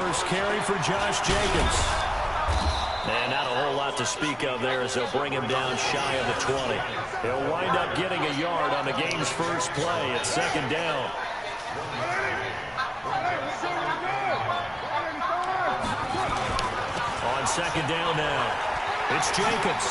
first carry for Josh Jacobs. And not a whole lot to speak of there as they'll bring him down shy of the 20. He'll wind up getting a yard on the game's first play at second down. On second down now, it's Jacobs.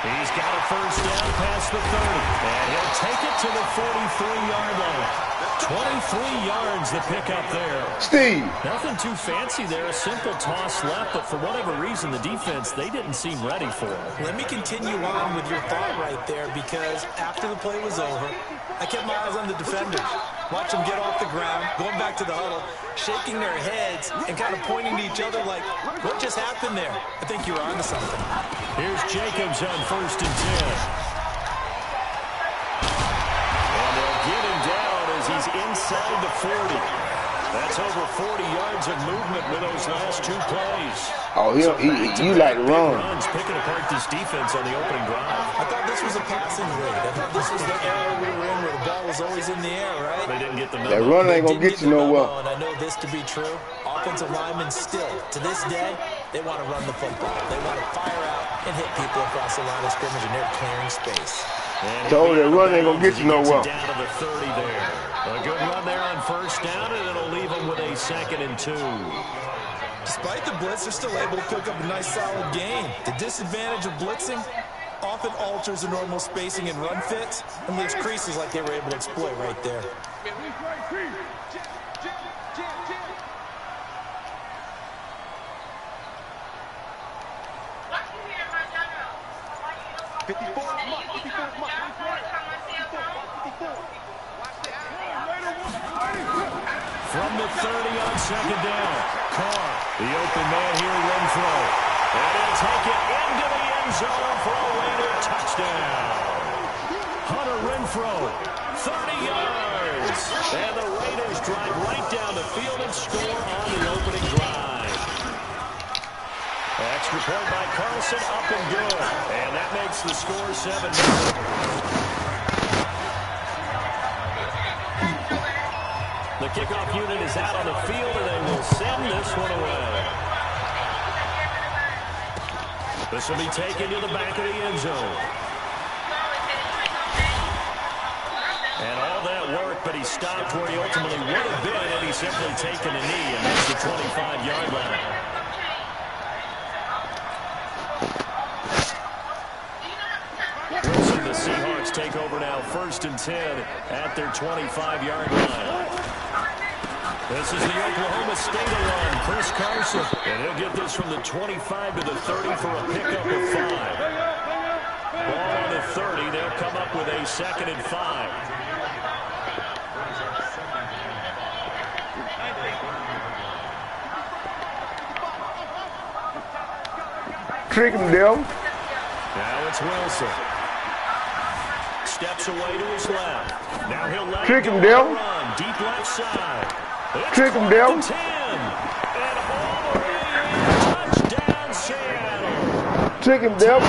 He's got a first down past the 30. And he'll take it to the 43-yard line. 23 yards to pick up there. Steve. Nothing too fancy there. A simple toss left, but for whatever reason, the defense, they didn't seem ready for it. Let me continue on with your thought right there, because after the play was over, I kept my eyes on the defenders. Watch them get off the ground, going back to the huddle, shaking their heads and kind of pointing to each other like, what just happened there? I think you're on to something. Here's Jacobs on first and 10. Get him down as he's inside the 40. That's over 40 yards of movement with those last two plays. Oh, you like to run. Runs, picking apart this defense on the opening drive. I thought this was a passing league. I thought this was the era we were in where the ball was always in the air, right? They didn't get the memo. That run ain't going to get you nowhere. And I know this to be true. Offensive linemen still, to this day, they want to run the football. They want to fire out and hit people across the line of scrimmage, and they're clearing space. Told that run ain't going to get you nowhere. Down to the 30 there. A good run there on first down, and it'll leave them with a 2nd and 2. Despite the blitz, they're still able to pick up a nice, solid gain. The disadvantage of blitzing often alters the normal spacing and run fits and leaves creases like they were able to exploit right there. From the 30 on second down, Carr, the open man here, Renfro. And he'll take it into the end zone for a Raider touchdown. Hunter Renfro, 30 yards. And the Raiders drive right down the field and score on the opening drive. Extra point by Carlson, up and good. And that makes the score 7-0. The kickoff unit is out on the field, and they will send this one away. This will be taken to the back of the end zone. And all that work, but he stopped where he ultimately would have been had he simply taken a knee, and that's the 25-yard line. Wilson, the Seahawks take over now, 1st and 10 at their 25-yard line. This is the Oklahoma State run, Chris Carson. And he'll get this from the 25 to the 30 for a pickup of 5. Ball on the 30, they'll come up with a 2nd and 5. Trick him, Dale. Now it's Wilson. Steps away to his left. Now he'll let Trick him, Dale. Run, deep left side. Trick him, Dale. And all the way, touchdown Seattle. Trick him, Dale.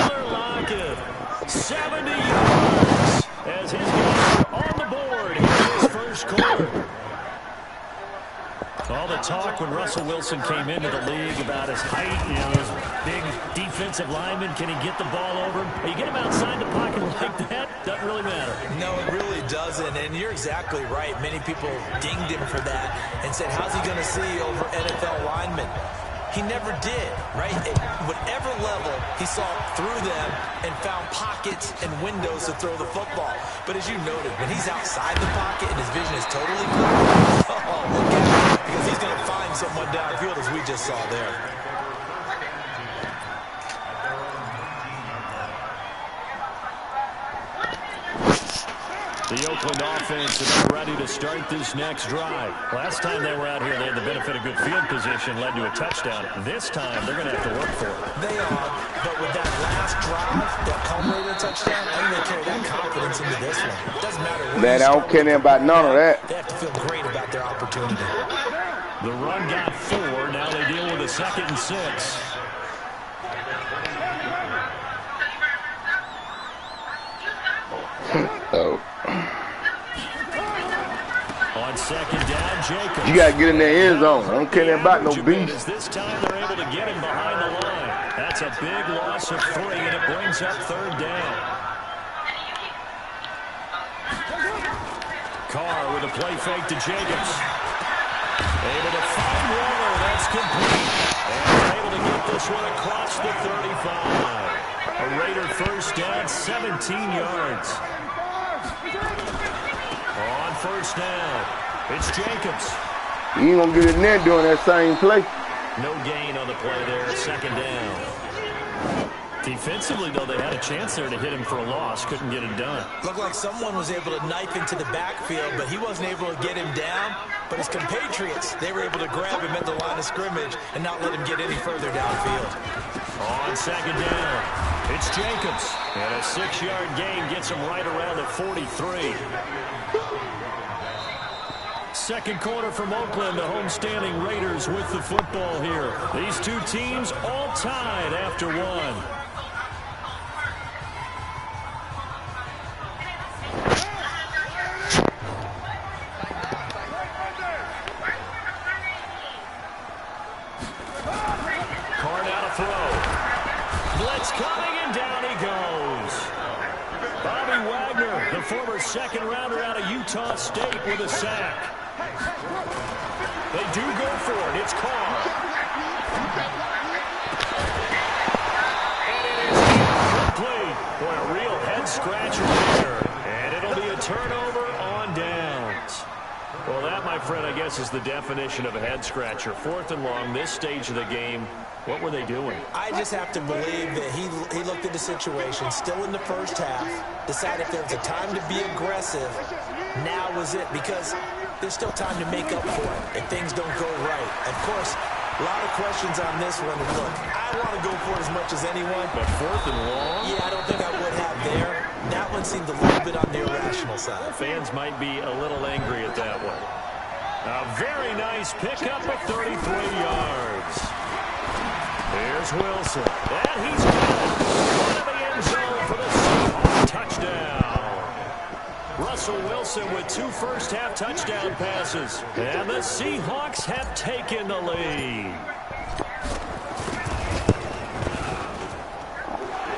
70 yards as his guys are on the board in his first quarter. All the talk when Russell Wilson came into the league about his height, his big defensive lineman, can he get the ball over him? You get him outside the pocket like that, doesn't really matter. No, it really doesn't, and you're exactly right. Many people dinged him for that and said, how's he going to see over NFL linemen? He never did, right? At whatever level, he saw through them and found pockets and windows to throw the football. But as you noted, when he's outside the pocket and his vision is totally clear, oh, look at him, because he's going to find someone downfield, as we just saw there. The Oakland offense is ready to start this next drive. Last time they were out here, they had the benefit of good field position, led to a touchdown. This time, they're going to have to work for it. They are, but with that last drive, that culminated touchdown, I think they carry that confidence into this one. It doesn't matter where Man, I don't care about none of that. They have to feel great about their opportunity. The run got 4. Now they deal with a 2nd and 6. Oh. On second down, Jacobs. You got to get in the end zone. I don't care nothing about no beast. This time they're able to get him behind the line. That's a big loss of 3, and it brings up 3rd down. Carr with a play fake to Jacobs. Able to find Waller. That's complete. And able to get this one across the 35. A Raider first down, 17 yards. On first down, it's Jacobs. You ain't going to get in there doing that same play. No gain on the play there, 2nd down. Defensively, though, they had a chance there to hit him for a loss. Couldn't get it done. Looked like someone was able to knife into the backfield, but he wasn't able to get him down. But his compatriots, they were able to grab him at the line of scrimmage and not let him get any further downfield. On 2nd down, it's Jacobs. And a 6-yard gain gets him right around the 43. Second quarter from Oakland, the homestanding Raiders with the football here. These two teams all tied after 1. Former second-rounder out of Utah State with a sack. They do go for it. It's Carr. And it is incomplete. Boy, a real head-scratcher there. And it'll be a turnover on downs. Well, that, my friend, I guess is the definition of a head-scratcher. 4th and long, this stage of the game. What were they doing? I just have to believe that he looked at the situation, still in the first half, decided if there was a time to be aggressive, now was it, because there's still time to make up for it if things don't go right. Of course, a lot of questions on this one. And look, I want to go for it as much as anyone. But 4th and long? Yeah, I don't think I would have there. That one seemed a little bit on the irrational side. Fans might be a little angry at that one. A very nice pickup of 33 yards. Here's Wilson. And he's got it. One of the end zone for the Seahawks touchdown. Russell Wilson with 2 first-half touchdown passes. And the Seahawks have taken the lead.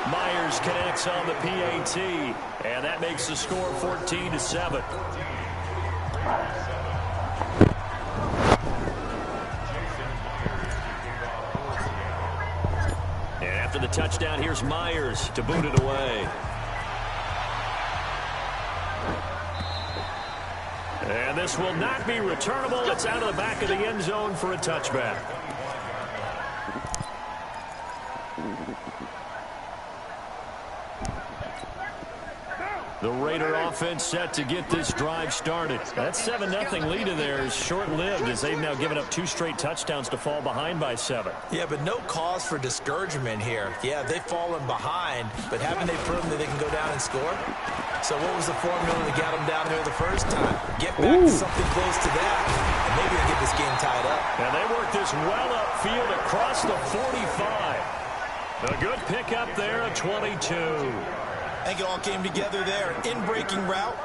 Myers connects on the PAT. And that makes the score 14-7. After the touchdown, here's Myers to boot it away. And this will not be returnable. It's out of the back of the end zone for a touchback. The Raider offense set to get this drive started. That 7-0 lead of theirs is short-lived as they've now given up 2 straight touchdowns to fall behind by 7. Yeah, but no cause for discouragement here. Yeah, they've fallen behind, but haven't they proven that they can go down and score? So what was the formula that got them down there the first time? Get back to something close to that, and maybe they get this game tied up. And they work this well upfield across the 45. A good pickup there at 22. I think it all came together there. In-breaking route,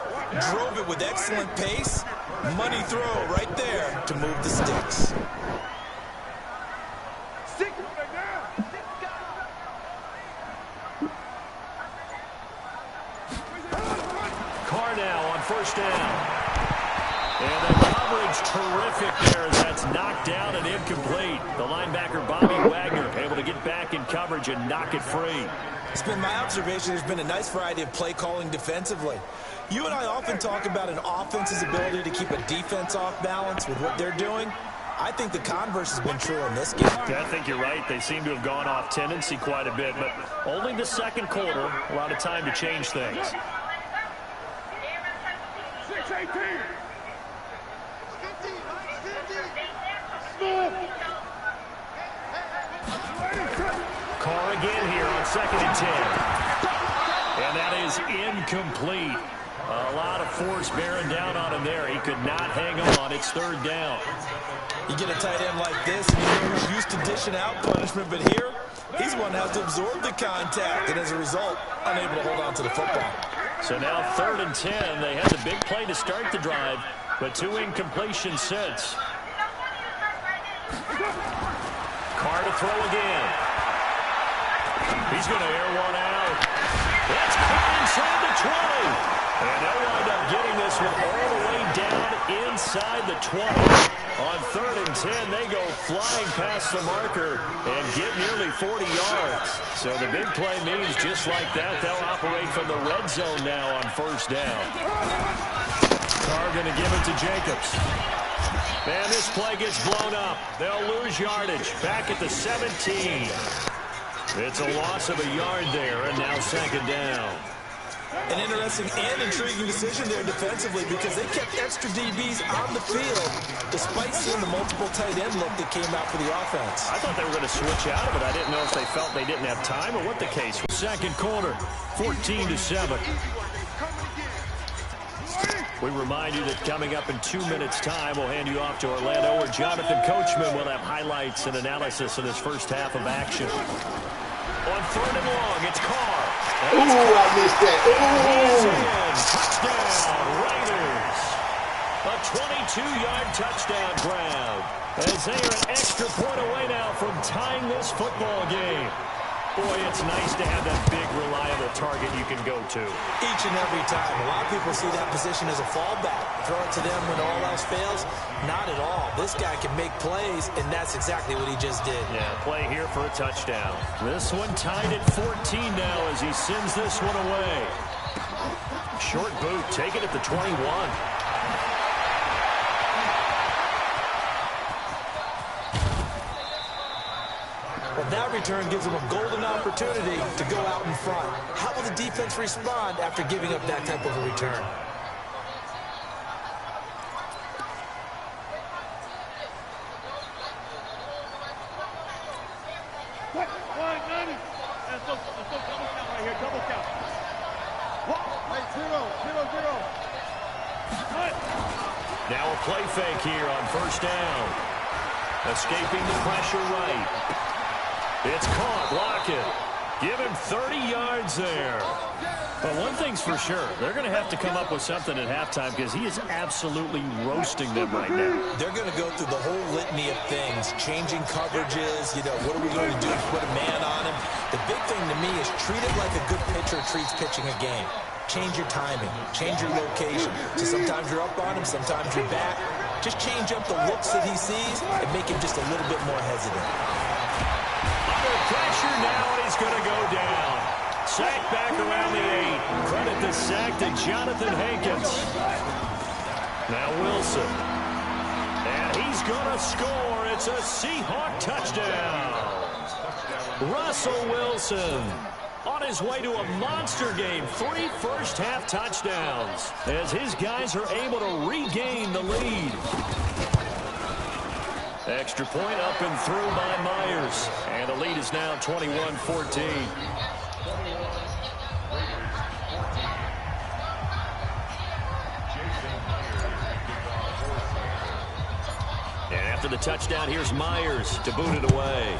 drove it with excellent pace. Money throw right there to move the sticks. Carr now on first down. And the coverage terrific there as that's knocked down and incomplete. The linebacker Bobby Wagner able to get back in coverage and knock it free. It's been my observation there's been a nice variety of play calling defensively. You and I often talk about an offense's ability to keep a defense off balance with what they're doing. I think the converse has been true in this game. I think you're right. They seem to have gone off tendency quite a bit, but only the second quarter, a lot of time to change things. 6-18. Carr again here on 2nd and 10. And that is incomplete. A lot of force bearing down on him there. He could not hang on. It's 3rd down. You get a tight end like this, and you know he's used to dishing out punishment, but here, he's one that has to absorb the contact, and as a result, unable to hold on to the football. So now 3rd and 10. They had the big play to start the drive. but 2 incompletions since. Carr to throw again. He's going to air one out. It's caught inside the 20. And they'll wind up getting this one all the way down inside the 20. On 3rd and 10, they go flying past the marker and get nearly 40 yards. So the big play means just like that, they'll operate from the red zone now on 1st down. Carr going to give it to Jacobs. And this play gets blown up. They'll lose yardage back at the 17. It's a loss of a yard there, and now 2nd down. An interesting and intriguing decision there defensively because they kept extra DBs on the field despite seeing the multiple tight end look that came out for the offense. I thought they were going to switch out of it. I didn't know if they felt they didn't have time or what the case was. 2nd quarter, 14-7. We remind you that coming up in 2 minutes' time, we'll hand you off to Orlando, where Jonathan Coachman will have highlights and analysis of this first half of action. On 3rd and long, it's Carr. Ooh, I missed that. He's in. Touchdown, Raiders. A 22-yard touchdown grab. As they are an extra point away now from tying this football game. Boy, it's nice to have that big, reliable target you can go to. Each and every time. A lot of people see that position as a fallback. Throw it to them when all else fails. Not at all. This guy can make plays, and that's exactly what he just did. Yeah, play here for a touchdown. This one tied at 14 now as he sends this one away. Short boot, take it at the 21. Well, that return gives them a golden opportunity to go out in front. How will the defense respond after giving up that type of a return? Now a play fake here on 1st down. Escaping the pressure right. It's caught. Block it. Give him 30 yards there. But one thing's for sure. They're going to have to come up with something at halftime because he is absolutely roasting them right now. They're going to go through the whole litany of things, changing coverages, what are we going to do to put a man on him? The big thing to me is treat it like a good pitcher treats pitching a game. Change your timing. Change your location. So sometimes you're up on him, sometimes you're back. Just change up the looks that he sees and make him just a little bit more hesitant. Under pressure now, and he's going to go down. Sack back around the 8. Credit the sack to Jonathan Hankins. Now Wilson. And he's going to score. It's a Seahawk touchdown. Russell Wilson on his way to a monster game. 3 first-half touchdowns as his guys are able to regain the lead. Extra point up and through by Myers. And the lead is now 21-14. And after the touchdown, here's Myers to boot it away.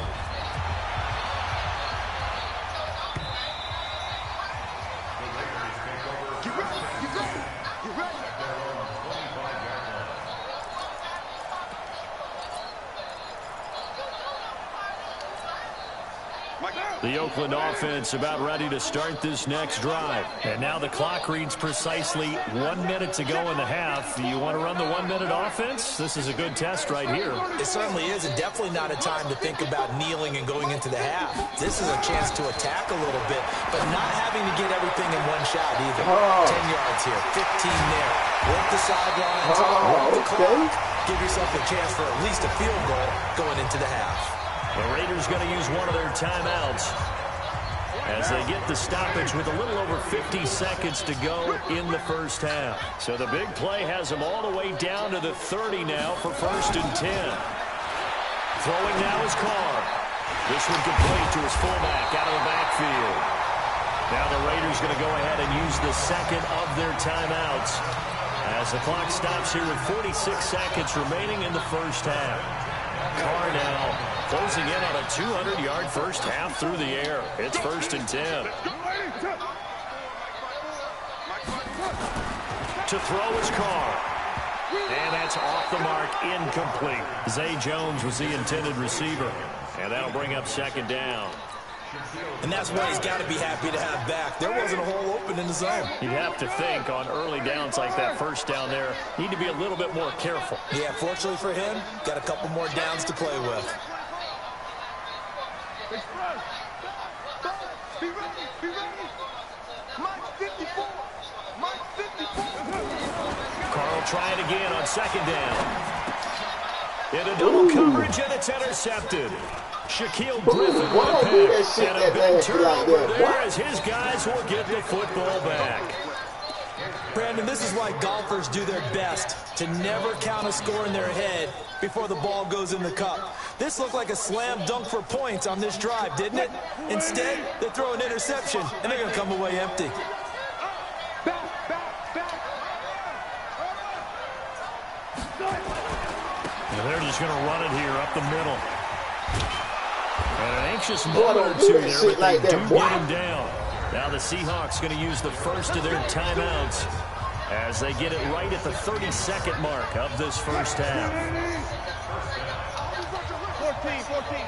The Oakland offense about ready to start this next drive. And now the clock reads precisely 1 minute to go in the half. Do you want to run the 1 minute offense? This is a good test right here. It certainly is, and definitely not a time to think about kneeling and going into the half. This is a chance to attack a little bit, but not having to get everything in one shot either. 10 yards here, 15 there. Work the sidelines, work the clock. Give yourself a chance for at least a field goal going into the half. The Raiders going to use one of their timeouts as they get the stoppage with a little over 50 seconds to go in the first half. So the big play has them all the way down to the 30 now for 1st and 10. Throwing now is Carr. This one complete to his fullback out of the backfield. Now the Raiders going to go ahead and use the second of their timeouts as the clock stops here with 46 seconds remaining in the first half. Carr now closing in on a 200-yard first half through the air. It's 1st and 10. To throw is Carr. And that's off the mark, incomplete. Zay Jones was the intended receiver. And that'll bring up second down. And that's what he's got to be happy to have back. There wasn't a hole open in the zone. You'd have to think on early downs like that first down there, need to be a little bit more careful. Yeah, fortunately for him, got a couple more downs to play with. Carl try it again on second down. In a double coverage, and it's intercepted. Shaquille Griffin with a pick, and a big turnover there as his guys will get the football back. Brandon, this is why golfers do their best to never count a score in their head before the ball goes in the cup. This looked like a slam dunk for points on this drive, didn't it? Instead, they throw an interception, and they're going to come away empty. And they're just going to run it here up the middle. And an anxious moment or two there, but they do get him down. Now the Seahawks going to use the first of their timeouts as they get it right at the 32nd mark of this first half. 14.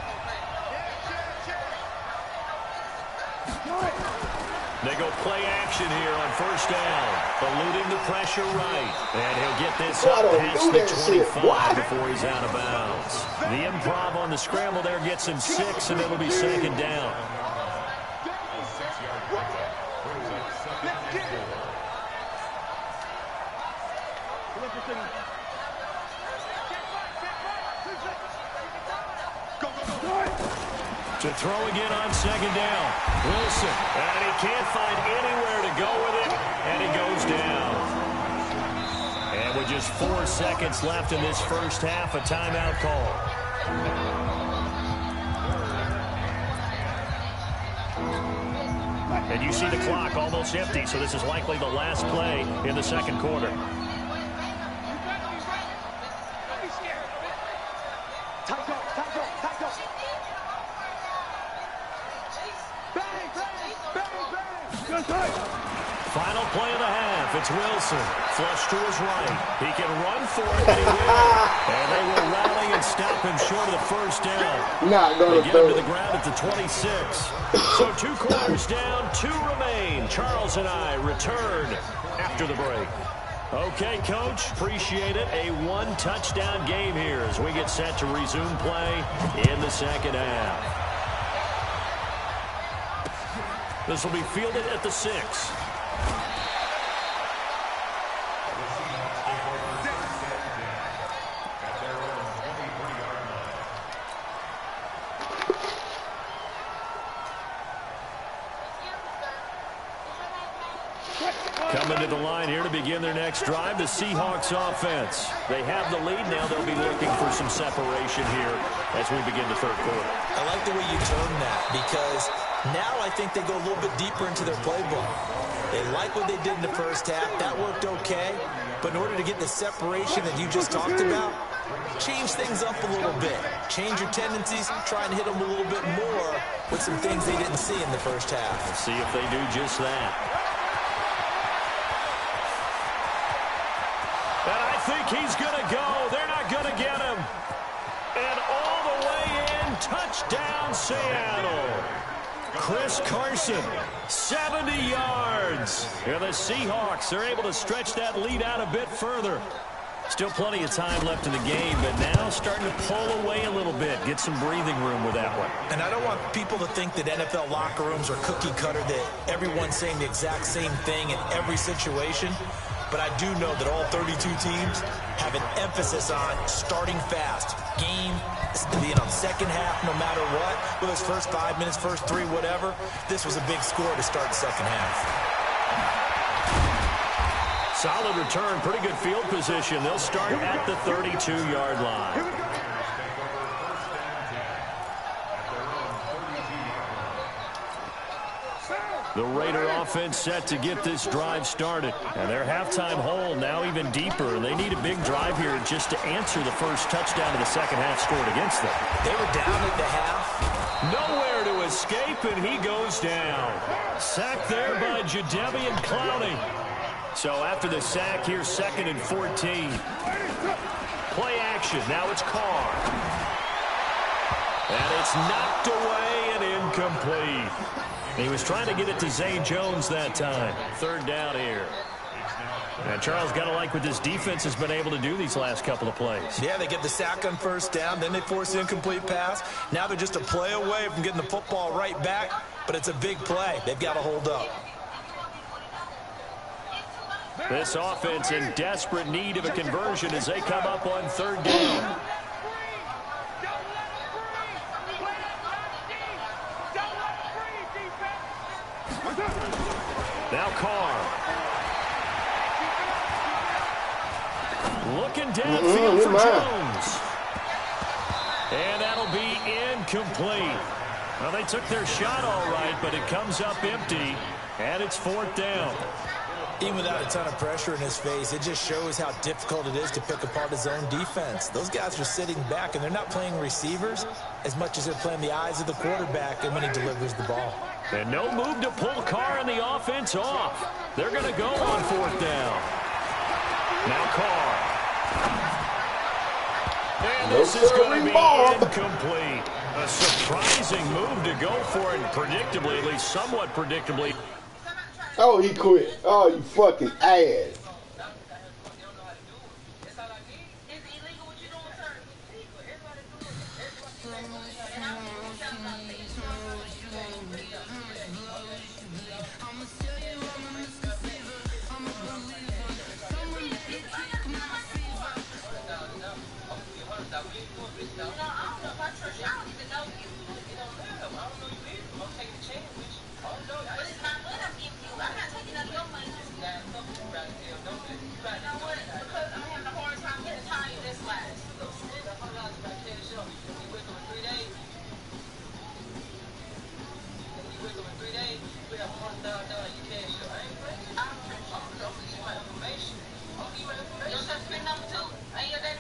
They go play action here on first down, eluding the pressure right. And he'll get this up past the 25 before he's out of bounds. The improv on the scramble there gets him 6, and it'll be second down. To throw again on second down. Wilson, and he can't find anywhere to go with it, and he goes down. And with just 4 seconds left in this first half, a timeout call. And you see the clock almost empty, so this is likely the last play in the second quarter. Final play of the half. It's Wilson. Flush to his right. He can run for it, but he will. And they will rally and stop him short of the first down. They get him to the ground at the 26. So 2 quarters down, 2 remain. Charles and I return after the break. Okay, Coach, appreciate it. A 1-touchdown game here as we get set to resume play in the second half. This will be fielded at the 6. Coming to the line here to begin their next drive, the Seahawks offense. They have the lead now. They'll be looking for some separation here as we begin the third quarter. I like the way you term that because now I think they go a little bit deeper into their playbook. They like what they did in the first half. That worked okay. But in order to get the separation that you just talked about, change things up a little bit. Change your tendencies, try and hit them a little bit more with some things they didn't see in the first half. Let's see if they do just that. And I think he's going to go. They're not going to get him. And all the way in, touchdown Seattle. Chris Carson, 70 yards. And the Seahawks are able to stretch that lead out a bit further. Still plenty of time left in the game, but now starting to pull away a little bit, get some breathing room with that one. And I don't want people to think that NFL locker rooms are cookie cutter, that everyone's saying the exact same thing in every situation. But I do know that all 32 teams have an emphasis on starting fast. Game, being on second half no matter what. Whether it's first 5 minutes, first 3, whatever. This was a big score to start the second half. Solid return, pretty good field position. They'll start at the 32-yard line. The Raider offense set to get this drive started. And their halftime hole now even deeper. And they need a big drive here just to answer the first touchdown of the second half scored against them. They were down at the half. Nowhere to escape, and he goes down. Sacked there by Jadeveon Clowney. So after the sack, here's 2nd and 14. Play action. Now it's Carr. And it's knocked away and incomplete. He was trying to get it to Zay Jones that time. 3rd down here. And Charles, got to like what this defense has been able to do these last couple of plays. Yeah, they get the sack on 1st down, then they force the incomplete pass. Now they're just a play away from getting the football right back, but it's a big play. They've got to hold up. This offense in desperate need of a conversion as they come up on 3rd down. Now Carr. Looking downfield for Jones. And that'll be incomplete. Well, they took their shot all right, but it comes up empty, and it's 4th down. Even without a ton of pressure in his face, it just shows how difficult it is to pick apart his own defense. Those guys are sitting back, and they're not playing receivers as much as they're playing the eyes of the quarterback and when he delivers the ball. And no move to pull Carr and the offense off. They're going to go on 4th down. Now Carr. And this is going to be incomplete. A surprising move to go for it, predictably, at least somewhat predictably. Oh, he quit. Oh, you fucking ass. Your suspect number 2. Ain't your daddy